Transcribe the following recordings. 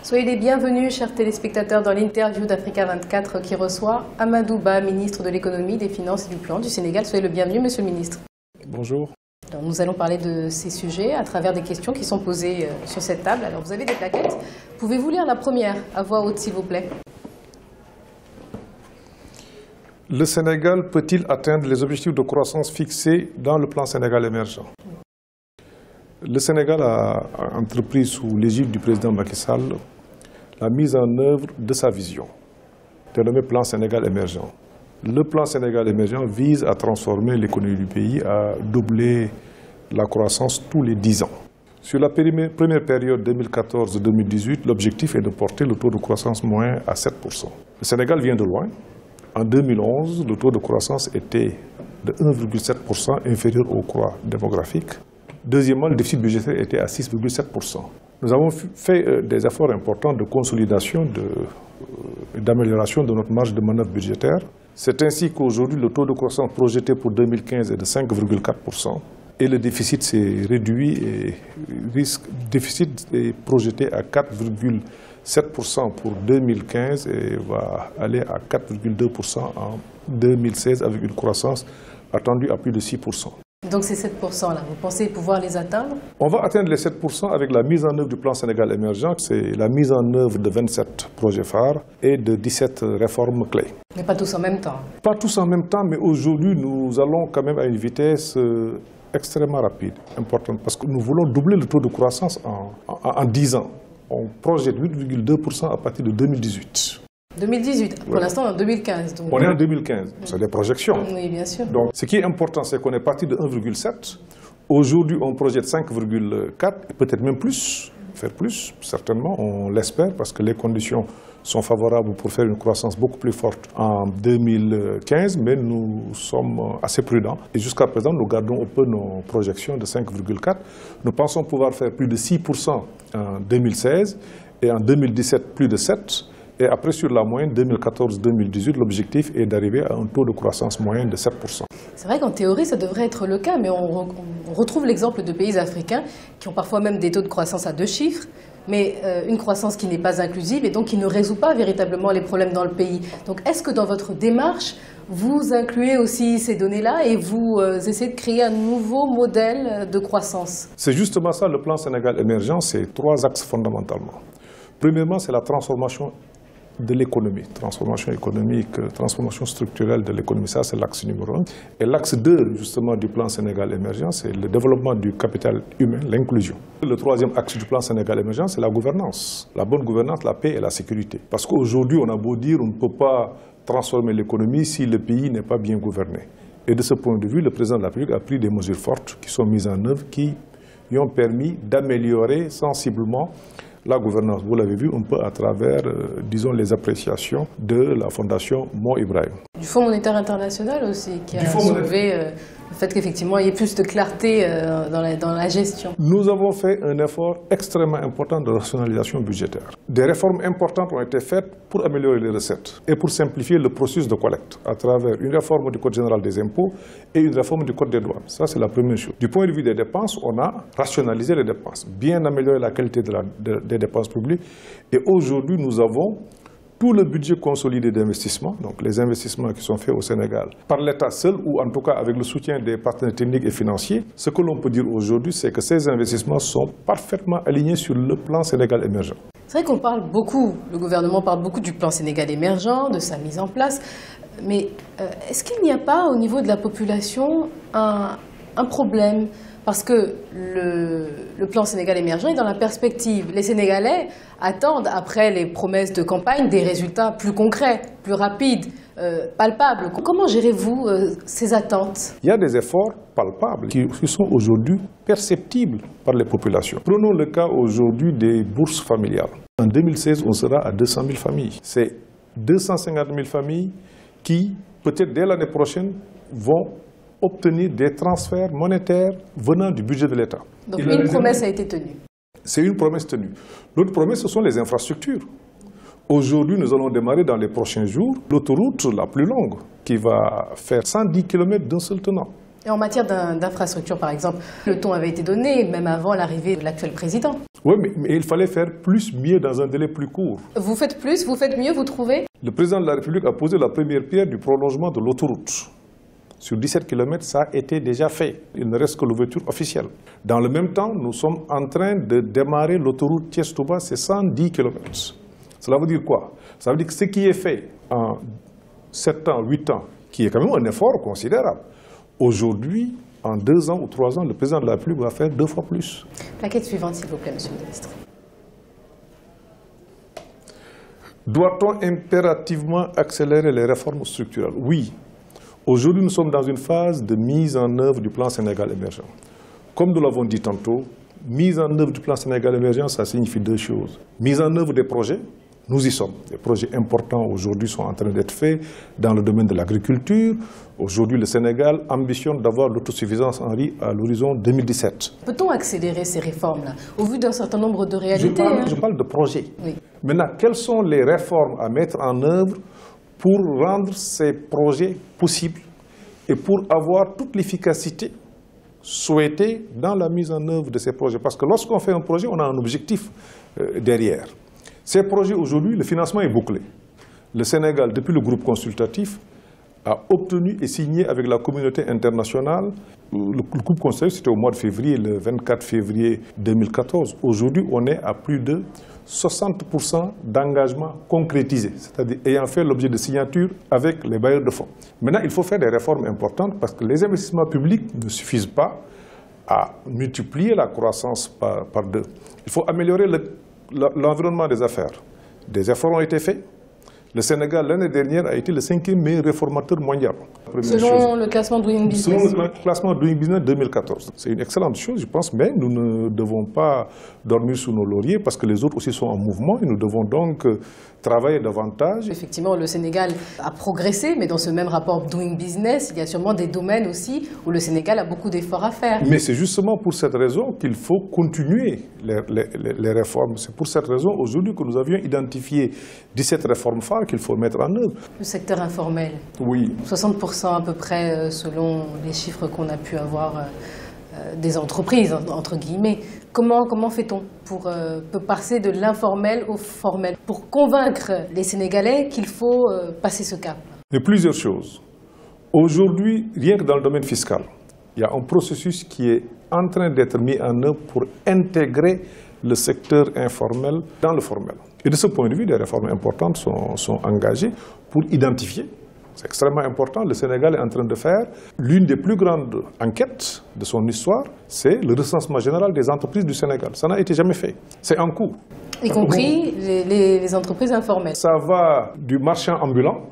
Soyez les bienvenus, chers téléspectateurs, dans l'interview d'Africa 24 qui reçoit Amadou Ba, ministre de l'économie, des finances et du plan du Sénégal. Soyez le bienvenu, monsieur le ministre. Bonjour. Alors, nous allons parler de ces sujets à travers des questions qui sont posées sur cette table. Alors, vous avez des plaquettes. Pouvez-vous lire la première à voix haute, s'il vous plaît? Le Sénégal peut-il atteindre les objectifs de croissance fixés dans le plan Sénégal émergent? Le Sénégal a entrepris sous l'égide du président Macky Sall la mise en œuvre de sa vision, dénommée plan Sénégal émergent. Le plan Sénégal émergent vise à transformer l'économie du pays, à doubler la croissance tous les 10 ans. Sur la première période 2014-2018, l'objectif est de porter le taux de croissance moyen à 7%. Le Sénégal vient de loin. En 2011, le taux de croissance était de 1,7%, inférieur au croît démographique. Deuxièmement, le déficit budgétaire était à 6,7%. Nous avons fait des efforts importants de consolidation, d'amélioration de notre marge de manœuvre budgétaire. C'est ainsi qu'aujourd'hui, le taux de croissance projeté pour 2015 est de 5,4%. Et le déficit s'est réduit et le déficit est projeté à 4,7% pour 2015 et va aller à 4,2% en 2016 avec une croissance attendue à plus de 6%. Donc ces 7%-là, vous pensez pouvoir les atteindre? On va atteindre les 7% avec la mise en œuvre du plan Sénégal émergent. C'est la mise en œuvre de 27 projets phares et de 17 réformes clés. Mais pas tous en même temps? Pas tous en même temps, mais aujourd'hui nous allons quand même à une vitesse extrêmement rapide, importante, parce que nous voulons doubler le taux de croissance en 10 ans. On projette 8,2% à partir de 2018. 2018, pour l'instant en 2015. Donc... On est en 2015, c'est des projections. Oui, bien sûr. Donc, ce qui est important, c'est qu'on est parti de 1,7. Aujourd'hui, on projette 5,4, peut-être même plus, faire plus, certainement, on l'espère, parce que les conditions sont favorables pour faire une croissance beaucoup plus forte en 2015, mais nous sommes assez prudents. Et jusqu'à présent, nous gardons un peu nos projections de 5,4. Nous pensons pouvoir faire plus de 6% en 2016 et en 2017 plus de 7%. Et après, sur la moyenne 2014-2018, l'objectif est d'arriver à un taux de croissance moyen de 7%. C'est vrai qu'en théorie, ça devrait être le cas, mais on retrouve l'exemple de pays africains qui ont parfois même des taux de croissance à 2 chiffres, mais une croissance qui n'est pas inclusive et donc qui ne résout pas véritablement les problèmes dans le pays. Donc est-ce que dans votre démarche, vous incluez aussi ces données-là et vous essayez de créer un nouveau modèle de croissance? C'est justement ça, le plan Sénégal émergent, c'est 3 axes fondamentalement. Premièrement, c'est la transformation de l'économie, transformation économique, transformation structurelle de l'économie, ça c'est l'axe numéro 1. Et l'axe 2 justement du plan Sénégal émergent, c'est le développement du capital humain, l'inclusion. Le 3e axe du plan Sénégal émergent, c'est la gouvernance, la bonne gouvernance, la paix et la sécurité. Parce qu'aujourd'hui, on a beau dire, on ne peut pas transformer l'économie si le pays n'est pas bien gouverné. Et de ce point de vue, le président de la République a pris des mesures fortes qui sont mises en œuvre, qui lui ont permis d'améliorer sensiblement la gouvernance. Vous l'avez vu un peu à travers, disons, les appréciations de la Fondation Mo Ibrahim. Du Fonds monétaire international aussi, qui a soulevé le fait qu'effectivement il y ait plus de clarté dans la gestion. Nous avons fait un effort extrêmement important de rationalisation budgétaire. Des réformes importantes ont été faites pour améliorer les recettes et pour simplifier le processus de collecte à travers une réforme du Code général des impôts et une réforme du Code des douanes. Ça, c'est la première chose. Du point de vue des dépenses, on a rationalisé les dépenses, bien amélioré la qualité des dépenses publiques. Et aujourd'hui, nous avons tout le budget consolidé d'investissement, donc les investissements qui sont faits au Sénégal, par l'État seul ou en tout cas avec le soutien des partenaires techniques et financiers. Ce que l'on peut dire aujourd'hui, c'est que ces investissements sont parfaitement alignés sur le plan Sénégal émergent. C'est vrai qu'on parle beaucoup, le gouvernement parle beaucoup du plan Sénégal émergent, de sa mise en place, mais est-ce qu'il n'y a pas au niveau de la population un problème? Parce que le plan Sénégal émergent est dans la perspective. Les Sénégalais attendent, après les promesses de campagne, des résultats plus concrets, plus rapides, palpables. Comment gérez-vous ces attentes? Il y a des efforts palpables qui sont aujourd'hui perceptibles par les populations. Prenons le cas aujourd'hui des bourses familiales. En 2016, on sera à 200 000 familles. C'est 250 000 familles qui, peut-être dès l'année prochaine, vont obtenir des transferts monétaires venant du budget de l'État. Donc une promesse a été tenue. C'est une promesse tenue. L'autre promesse, ce sont les infrastructures. Aujourd'hui, nous allons démarrer dans les prochains jours l'autoroute la plus longue qui va faire 110 km d'un seul tenant. Et en matière d'infrastructure, par exemple, le ton avait été donné même avant l'arrivée de l'actuel président. Oui, mais il fallait faire plus, mieux dans un délai plus court. Vous faites plus, vous faites mieux, vous trouvez? Le président de la République a posé la première pierre du prolongement de l'autoroute. Sur 17 km, ça a été déjà fait. Il ne reste que l'ouverture officielle. Dans le même temps, nous sommes en train de démarrer l'autoroute Thiès-Touba, c'est 110 km. Cela veut dire quoi? Ça veut dire que ce qui est fait en 7 ans, 8 ans, qui est quand même un effort considérable, aujourd'hui, en 2 ans ou 3 ans, le président de la République va faire 2 fois plus. Plaquette suivante, s'il vous plaît, monsieur le ministre. Doit-on impérativement accélérer les réformes structurelles? Oui. Aujourd'hui, nous sommes dans une phase de mise en œuvre du plan Sénégal émergent. Comme nous l'avons dit tantôt, mise en œuvre du plan Sénégal émergent, ça signifie 2 choses. Mise en œuvre des projets, nous y sommes. Des projets importants aujourd'hui sont en train d'être faits dans le domaine de l'agriculture. Aujourd'hui, le Sénégal ambitionne d'avoir l'autosuffisance en riz à l'horizon 2017. Peut-on accélérer ces réformes-là, au vu d'un certain nombre de réalités? Je parle de projets. Oui. Maintenant, quelles sont les réformes à mettre en œuvre pour rendre ces projets possibles et pour avoir toute l'efficacité souhaitée dans la mise en œuvre de ces projets? Parce que lorsqu'on fait un projet, on a un objectif derrière. Ces projets, aujourd'hui, le financement est bouclé. Le Sénégal, depuis le groupe consultatif, a obtenu et signé avec la communauté internationale. Le groupe consultatif, c'était au mois de février, le 24 février 2014. Aujourd'hui, on est à plus de 60% d'engagement concrétisé, c'est-à-dire ayant fait l'objet de signatures avec les bailleurs de fonds. Maintenant, il faut faire des réformes importantes parce que les investissements publics ne suffisent pas à multiplier la croissance par 2. Il faut améliorer l'environnement des affaires. Des efforts ont été faits. Le Sénégal, l'année dernière, a été le 5e meilleur réformateur mondial. Selon le classement Doing Business. Selon le classement Doing Business 2014. C'est une excellente chose, je pense, mais nous ne devons pas dormir sous nos lauriers parce que les autres aussi sont en mouvement et nous devons donc travailler davantage. Effectivement, le Sénégal a progressé, mais dans ce même rapport Doing Business, il y a sûrement des domaines aussi où le Sénégal a beaucoup d'efforts à faire. Mais c'est justement pour cette raison qu'il faut continuer les réformes. C'est pour cette raison aujourd'hui que nous avions identifié 17 réformes phares qu'il faut mettre en œuvre. Le secteur informel. Oui. 60% à peu près selon les chiffres qu'on a pu avoir des entreprises, entre guillemets. Comment fait-on pour passer de l'informel au formel, pour convaincre les Sénégalais qu'il faut passer ce cap? Il y a plusieurs choses. Aujourd'hui, rien que dans le domaine fiscal, il y a un processus qui est en train d'être mis en œuvre pour intégrer le secteur informel dans le formel. Et de ce point de vue, des réformes importantes sont engagées pour identifier. C'est extrêmement important. Le Sénégal est en train de faire l'une des plus grandes enquêtes de son histoire, c'est le recensement général des entreprises du Sénégal. Ça n'a été jamais fait. C'est en cours. Y compris les entreprises informelles. Ça va du marchand ambulant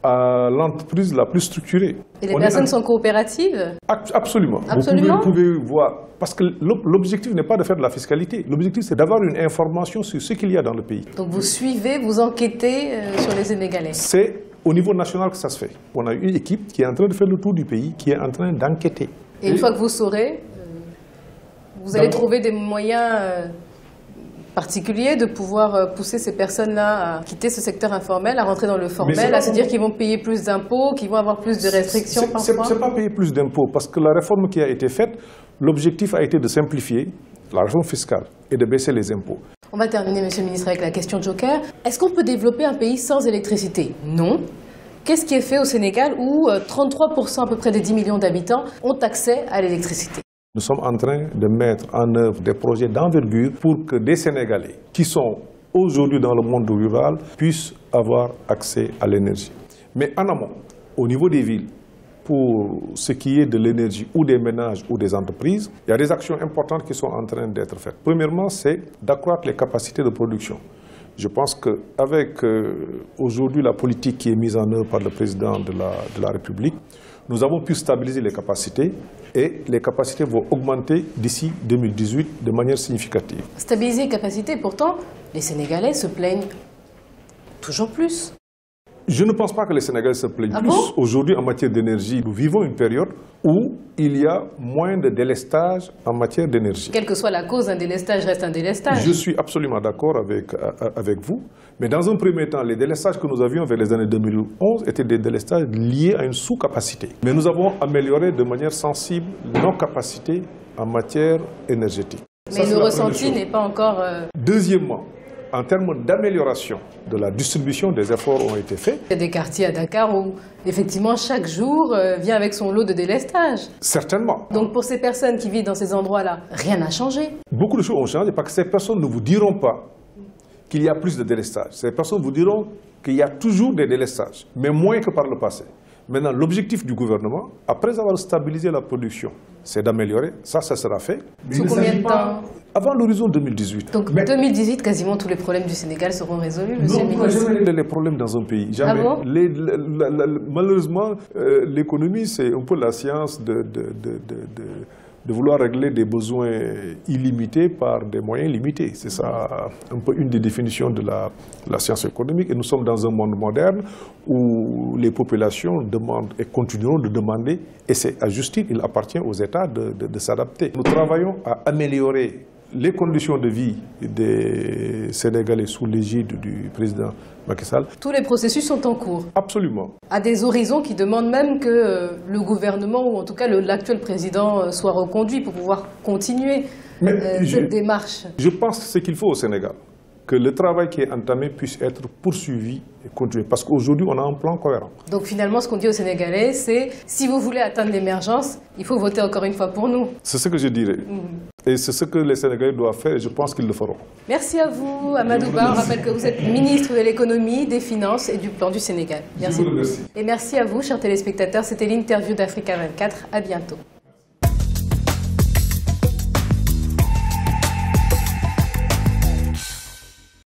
à l'entreprise la plus structurée. Et les personnes sont coopératives? Absolument. Absolument. Vous pouvez voir, parce que l'objectif n'est pas de faire de la fiscalité. L'objectif, c'est d'avoir une information sur ce qu'il y a dans le pays. Donc vous suivez, vous enquêtez sur les Sénégalais? C'est au niveau national que ça se fait. On a une équipe qui est en train de faire le tour du pays, qui est en train d'enquêter. Et une fois que vous saurez, vous allez trouver des moyens particulier de pouvoir pousser ces personnes-là à quitter ce secteur informel, à rentrer dans le formel, à se dire qu'ils vont payer plus d'impôts, qu'ils vont avoir plus de restrictions parfois? Ce n'est pas payer plus d'impôts, parce que la réforme qui a été faite, l'objectif a été de simplifier la réforme fiscale et de baisser les impôts. On va terminer, monsieur le ministre, avec la question Joker. Est-ce qu'on peut développer un pays sans électricité? Non. Qu'est-ce qui est fait au Sénégal où 33% à peu près des 10 millions d'habitants ont accès à l'électricité? Nous sommes en train de mettre en œuvre des projets d'envergure pour que des Sénégalais qui sont aujourd'hui dans le monde rural puissent avoir accès à l'énergie. Mais en amont, au niveau des villes, pour ce qui est de l'énergie ou des ménages ou des entreprises, il y a des actions importantes qui sont en train d'être faites. Premièrement, c'est d'accroître les capacités de production. Je pense qu'avec aujourd'hui la politique qui est mise en œuvre par le président de la République, nous avons pu stabiliser les capacités et les capacités vont augmenter d'ici 2018 de manière significative. Stabiliser les capacités, pourtant, les Sénégalais se plaignent toujours plus. Je ne pense pas que les Sénégalais se plaignent plus. Bon? Aujourd'hui, en matière d'énergie, nous vivons une période où il y a moins de délestage en matière d'énergie. Quelle que soit la cause, un délestage reste un délestage. Je suis absolument d'accord avec vous. Mais dans un premier temps, les délestages que nous avions vers les années 2011 étaient des délestages liés à une sous-capacité. Mais nous avons amélioré de manière sensible nos capacités en matière énergétique. Mais le ressenti n'est pas encore... Deuxièmement, en termes d'amélioration de la distribution, des efforts ont été faits. Il y a des quartiers à Dakar où, effectivement, chaque jour vient avec son lot de délestage. Certainement. Donc pour ces personnes qui vivent dans ces endroits-là, rien n'a changé. Beaucoup de choses ont changé parce que ces personnes ne vous diront pas qu'il y a plus de délestage. Ces personnes vous diront qu'il y a toujours des délestages, mais moins que par le passé. Maintenant, l'objectif du gouvernement, après avoir stabilisé la production, c'est d'améliorer. Ça sera fait. Sous combien de temps? Avant l'horizon 2018. Donc, 2018, quasiment tous les problèmes du Sénégal seront résolus, monsieur le ministre? Non, jamais les problèmes dans un pays. Jamais. Ah bon? Malheureusement, l'économie, c'est un peu la science de vouloir régler des besoins illimités par des moyens limités. C'est ça un peu une des définitions de la science économique. Et nous sommes dans un monde moderne où les populations demandent et continueront de demander, et c'est à juste titre, il appartient aux États de s'adapter. Nous travaillons à améliorer les conditions de vie des Sénégalais sous l'égide du président Macky Sall. Tous les processus sont en cours. Absolument. À des horizons qui demandent même que le gouvernement, ou en tout cas l'actuel président, soit reconduit pour pouvoir continuer cette démarche. Je pense que ce qu'il faut au Sénégal, que le travail qui est entamé puisse être poursuivi et continué. Parce qu'aujourd'hui, on a un plan cohérent. Donc finalement, ce qu'on dit aux Sénégalais, c'est si vous voulez atteindre l'émergence, il faut voter encore une fois pour nous. C'est ce que je dirais. Et c'est ce que les Sénégalais doivent faire et je pense qu'ils le feront. Merci à vous, Amadou Ba. On rappelle que vous êtes ministre de l'économie, des finances et du plan du Sénégal. Merci. Je vous remercie. Et merci à vous, chers téléspectateurs. C'était l'interview d'Africa 24. À bientôt.